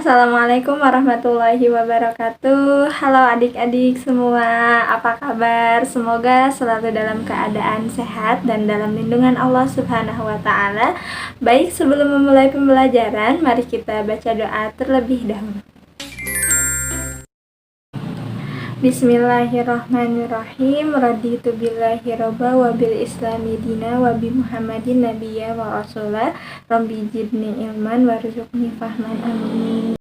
Assalamualaikum warahmatullahi wabarakatuh. Halo adik-adik semua, apa kabar? Semoga selalu dalam keadaan sehat dan dalam lindungan Allah Subhanahu wa Ta'ala. Baik, sebelum memulai pembelajaran, mari kita baca doa terlebih dahulu. Bismillahirrahmanirrahim. Raditu billahi robba wa bil islami dina wa bi muhammadin nabiyya wa rasulah. Rabbi jibni ilman warzuqni fahman, amin.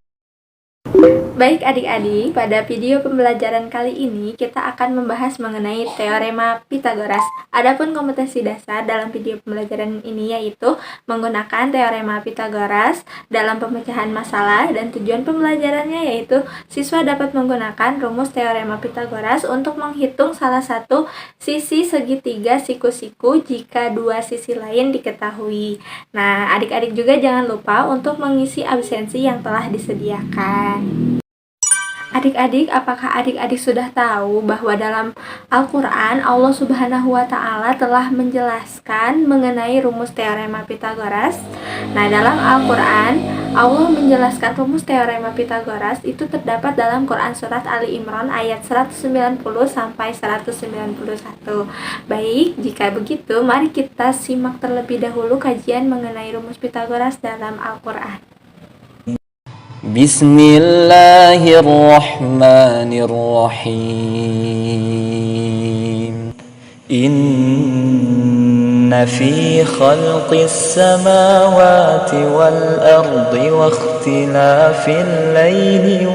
Baik adik-adik, pada video pembelajaran kali ini kita akan membahas mengenai teorema Pythagoras. Adapun kompetensi dasar dalam video pembelajaran ini yaitu menggunakan teorema Pythagoras dalam pemecahan masalah, dan tujuan pembelajarannya yaitu siswa dapat menggunakan rumus teorema Pythagoras untuk menghitung salah satu sisi segitiga siku-siku jika dua sisi lain diketahui. Nah, adik-adik juga jangan lupa untuk mengisi absensi yang telah disediakan. Adik-adik, apakah adik-adik sudah tahu bahwa dalam Al-Quran Allah Subhanahu wa Ta'ala telah menjelaskan mengenai rumus teorema Pythagoras? Nah, dalam Al-Quran Allah menjelaskan rumus teorema Pythagoras itu terdapat dalam Quran Surat Ali Imran ayat 190 sampai 191. Baik, jika begitu mari kita simak terlebih dahulu kajian mengenai rumus Pythagoras dalam Al-Quran. Bismillahirrahmanirrahim. Inna fi khalqis samawati wal ardi wa ikhtilafil laili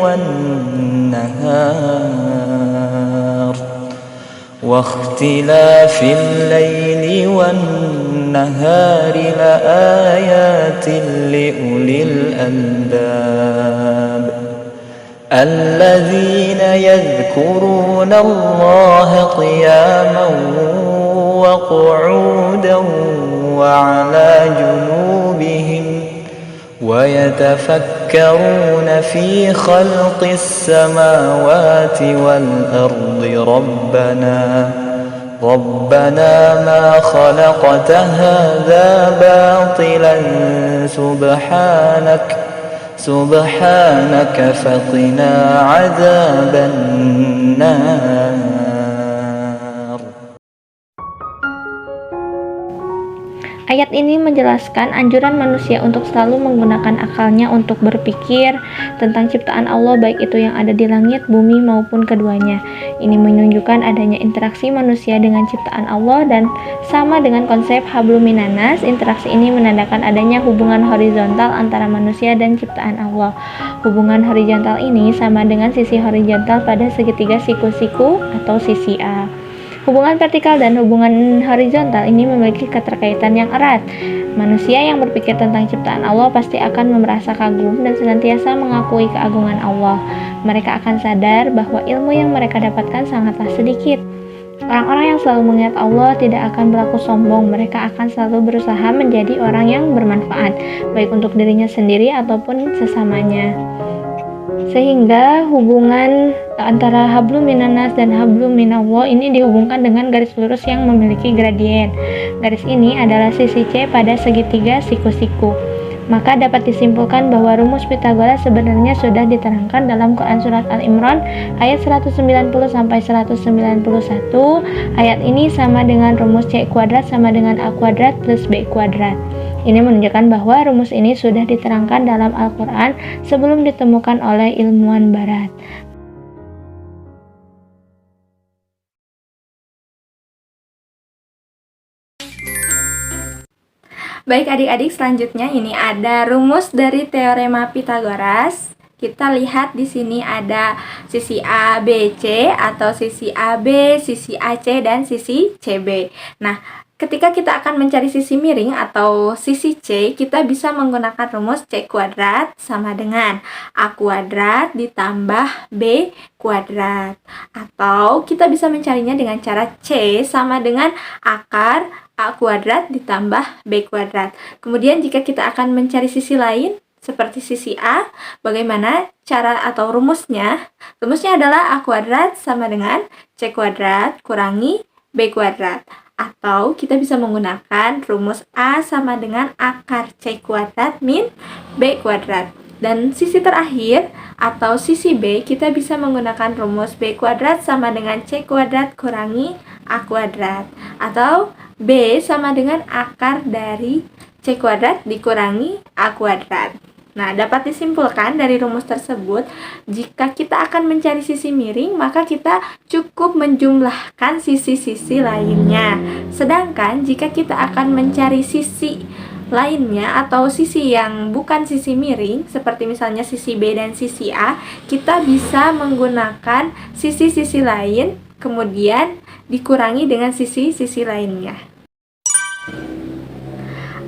wan nahar la ayatin li ulil albab alladzina yadhkuruna Allaha qiyaman wa qu'udan wa 'ala junubihim wa yatafakkaruna fi khalqis samawati wal ardi ربنا ما خلقت هذا باطلا سبحانك فقنا عذاب النار. Ayat ini menjelaskan anjuran manusia untuk selalu menggunakan akalnya untuk berpikir tentang ciptaan Allah, baik itu yang ada di langit, bumi, maupun keduanya. Ini menunjukkan adanya interaksi manusia dengan ciptaan Allah, dan sama dengan konsep hablum minanas, interaksi ini menandakan adanya hubungan horizontal antara manusia dan ciptaan Allah. Hubungan horizontal ini sama dengan sisi horizontal pada segitiga siku-siku atau sisi A. Hubungan vertikal dan hubungan horizontal ini memiliki keterkaitan yang erat. Manusia yang berpikir tentang ciptaan Allah pasti akan merasa kagum dan senantiasa mengakui keagungan Allah. Mereka akan sadar bahwa ilmu yang mereka dapatkan sangatlah sedikit. Orang-orang yang selalu mengingat Allah tidak akan berlaku sombong. Mereka akan selalu berusaha menjadi orang yang bermanfaat, baik untuk dirinya sendiri ataupun sesamanya. Sehingga hubungan antara hablum minanas dan hablum minallah ini dihubungkan dengan garis lurus yang memiliki gradien. Garis ini adalah sisi C pada segitiga siku-siku. Maka dapat disimpulkan bahwa rumus Pythagoras sebenarnya sudah diterangkan dalam Quran Surat Al-Imran ayat 190 sampai 191. Ayat ini sama dengan rumus C kuadrat sama dengan A kuadrat plus B kuadrat. Ini menunjukkan bahwa rumus ini sudah diterangkan dalam Al-Quran sebelum ditemukan oleh ilmuwan barat. Baik adik-adik, selanjutnya ini ada rumus dari teorema Pythagoras. Kita lihat di sini ada sisi ABC atau sisi AB, sisi AC, dan sisi CB. Nah, ketika kita akan mencari sisi miring atau sisi C, kita bisa menggunakan rumus C kuadrat sama dengan A kuadrat ditambah B kuadrat. Atau kita bisa mencarinya dengan cara C sama dengan akar A kuadrat ditambah B kuadrat. Kemudian jika kita akan mencari sisi lain, seperti sisi A, bagaimana cara atau rumusnya? Rumusnya adalah A kuadrat sama dengan C kuadrat kurangi B kuadrat. Atau kita bisa menggunakan rumus A sama dengan akar C kuadrat min B kuadrat. Dan sisi terakhir atau sisi B, kita bisa menggunakan rumus B kuadrat sama dengan C kuadrat kurangi A kuadrat. Atau B sama dengan akar dari C kuadrat dikurangi A kuadrat. Nah, dapat disimpulkan dari rumus tersebut, jika kita akan mencari sisi miring, maka kita cukup menjumlahkan sisi-sisi lainnya. Sedangkan jika kita akan mencari sisi lainnya atau sisi yang bukan sisi miring, seperti misalnya sisi B dan sisi A, kita bisa menggunakan sisi-sisi lain, kemudian dikurangi dengan sisi-sisi lainnya.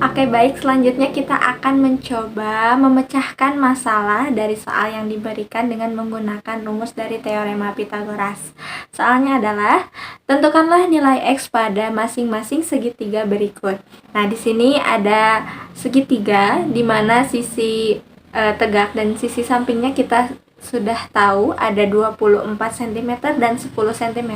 Oke, baik, selanjutnya kita akan mencoba memecahkan masalah dari soal yang diberikan dengan menggunakan rumus dari teorema Pythagoras. Soalnya adalah, tentukanlah nilai X pada masing-masing segitiga berikut. Nah, di sini ada segitiga di mana sisi tegak dan sisi sampingnya kita sudah tahu ada 24 cm dan 10 cm,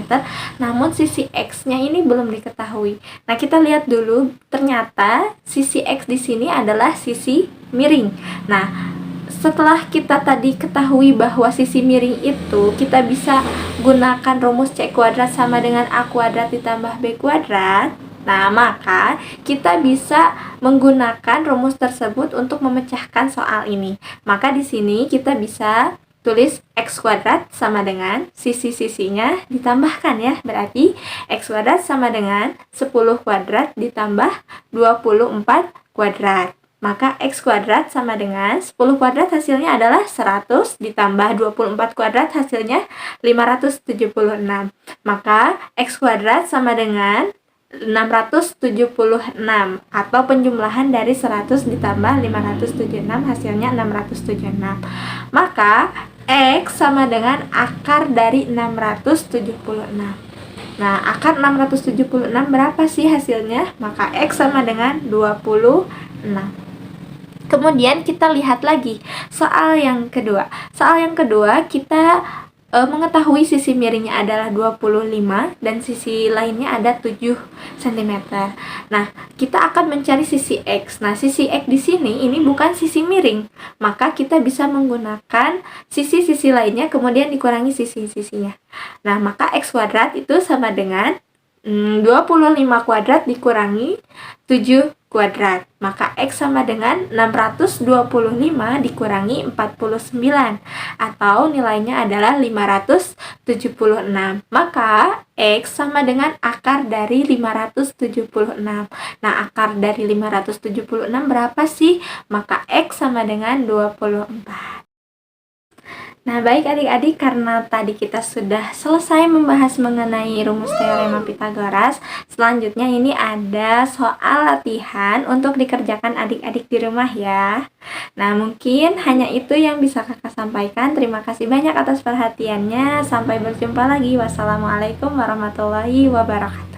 namun sisi X-nya ini belum diketahui. Nah, kita lihat dulu, ternyata sisi X di sini adalah sisi miring. Nah, setelah kita tadi ketahui bahwa sisi miring itu kita bisa gunakan rumus C kuadrat sama dengan A kuadrat ditambah B kuadrat. Nah, maka kita bisa menggunakan rumus tersebut untuk memecahkan soal ini. Maka di sini kita bisa tulis X kuadrat sama dengan sisi-sisinya ditambahkan ya. Berarti X kuadrat sama dengan 10 kuadrat ditambah 24 kuadrat. Maka X kuadrat sama dengan 10 kuadrat hasilnya adalah 100 ditambah 24 kuadrat hasilnya 576. Maka X kuadrat sama dengan 676 atau penjumlahan dari 100 ditambah 576 hasilnya 676. Maka X sama dengan akar dari 676. Nah, akar 676 berapa sih hasilnya? Maka X sama dengan 26. Kemudian kita lihat lagi soal yang kedua. Soal yang kedua kita mengetahui sisi miringnya adalah 25 dan sisi lainnya ada 7 cm. Nah, kita akan mencari sisi X. Nah, sisi X di sini ini bukan sisi miring, maka kita bisa menggunakan sisi-sisi lainnya kemudian dikurangi sisi-sisinya. Nah, maka X kuadrat itu sama dengan 25 kuadrat dikurangi 7 kuadrat. Maka X sama dengan 625 dikurangi 49 atau nilainya adalah 576. Maka X sama dengan akar dari 576. Nah, akar dari 576 berapa sih? Maka X sama dengan 24. Nah, baik adik-adik, karena tadi kita sudah selesai membahas mengenai rumus teorema Pythagoras, selanjutnya ini ada soal latihan untuk dikerjakan adik-adik di rumah ya. Nah, mungkin hanya itu yang bisa kakak sampaikan. Terima kasih banyak atas perhatiannya. Sampai berjumpa lagi. Wassalamualaikum warahmatullahi wabarakatuh.